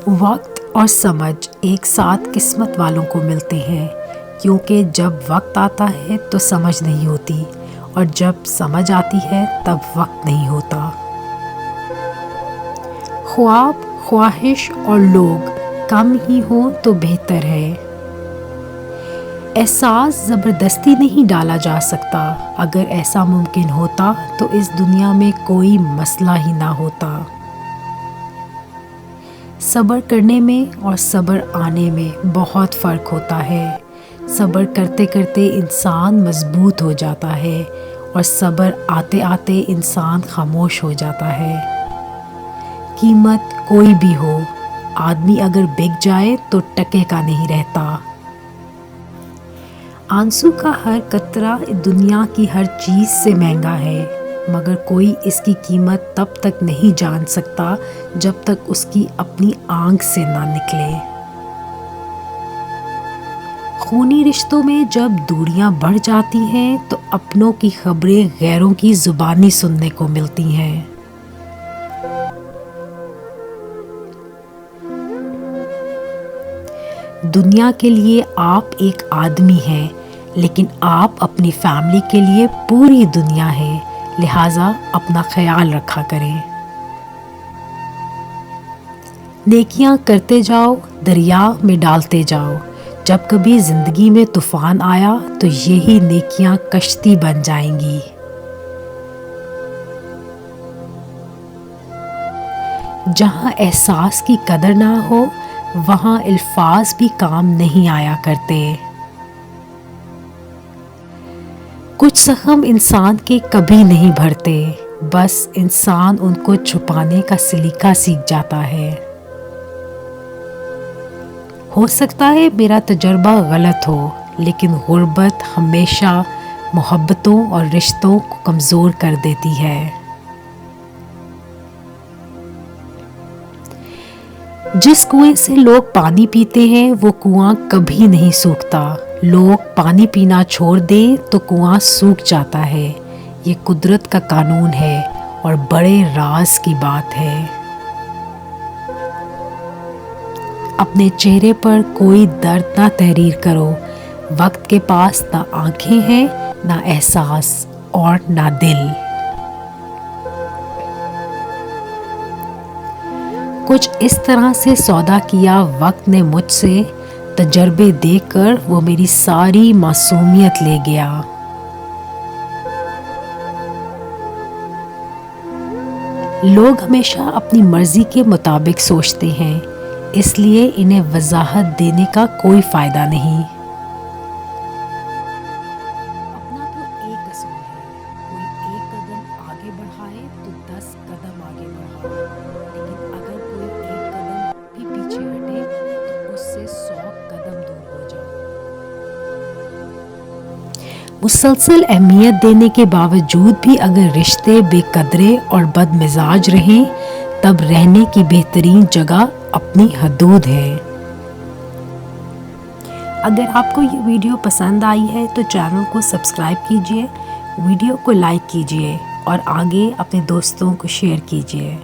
وقت اور سمجھ ایک ساتھ قسمت والوں کو ملتے ہیں، کیونکہ جب وقت آتا ہے تو سمجھ نہیں ہوتی، اور جب سمجھ آتی ہے تب وقت نہیں ہوتا۔ خواب، خواہش اور لوگ کم ہی ہوں تو بہتر ہے۔ احساس زبردستی نہیں ڈالا جا سکتا، اگر ایسا ممکن ہوتا تو اس دنیا میں کوئی مسئلہ ہی نہ ہوتا۔ صبر کرنے میں اور صبر آنے میں بہت فرق ہوتا ہے۔ صبر کرتے کرتے انسان مضبوط ہو جاتا ہے، اور صبر آتے آتے انسان خاموش ہو جاتا ہے۔ قیمت کوئی بھی ہو، آدمی اگر بک جائے تو ٹکے کا نہیں رہتا۔ آنسو کا ہر قطرہ دنیا کی ہر چیز سے مہنگا ہے، مگر کوئی اس کی قیمت تب تک نہیں جان سکتا جب تک اس کی اپنی آنکھ سے نہ نکلے۔ خونی رشتوں میں جب دوریاں بڑھ جاتی ہیں تو اپنوں کی خبریں غیروں کی زبانی سننے کو ملتی ہیں۔ دنیا کے لیے آپ ایک آدمی ہیں، لیکن آپ اپنی فیملی کے لیے پوری دنیا ہیں، لہٰذا اپنا خیال رکھا کریں۔ نیکیاں کرتے جاؤ، دریا میں ڈالتے جاؤ۔ جب کبھی زندگی میں طوفان آیا تو یہی نیکیاں کشتی بن جائیں گی۔ جہاں احساس کی قدر نہ ہو، وہاں الفاظ بھی کام نہیں آیا کرتے۔ کچھ زخم انسان کے کبھی نہیں بھرتے، بس انسان ان کو چھپانے کا سلیقہ سیکھ جاتا ہے۔ ہو سکتا ہے میرا تجربہ غلط ہو، لیکن غربت ہمیشہ محبتوں اور رشتوں کو کمزور کر دیتی ہے۔ جس کنویں سے لوگ پانی پیتے ہیں وہ کنواں کبھی نہیں سوکھتا۔ لوگ پانی پینا چھوڑ دیں تو کنواں سوکھ جاتا ہے۔ یہ قدرت کا قانون ہے اور بڑے راز کی بات ہے۔ اپنے چہرے پر کوئی درد نہ تحریر کرو۔ وقت کے پاس نہ آنکھیں ہیں، نہ احساس اور نہ دل۔ کچھ اس طرح سے سودا کیا وقت نے مجھ سے، تجربے دے کر وہ میری ساری معصومیت لے گیا۔ لوگ ہمیشہ اپنی مرضی کے مطابق سوچتے ہیں، اس لیے انہیں وضاحت دینے کا کوئی فائدہ نہیں۔ اپنا تو ایک اصول ہے، کوئی ایک قدم آگے بڑھائے تو 10 قدم آگے بڑھاؤ، لیکن اگر کوئی ایک قدم بھی پیچھے ہٹے تو اس سے 100 قدم دور ہو جاؤ۔ مسلسل اہمیت دینے کے باوجود بھی اگر رشتے بے قدرے اور بد مزاج رہیں، تب رہنے کی بہترین جگہ اپنی حدود ہے۔ اگر آپ کو یہ ویڈیو پسند آئی ہے تو چینل کو سبسکرائب کیجیے، ویڈیو کو لائک کیجیے اور آگے اپنے دوستوں کو شیئر کیجیے۔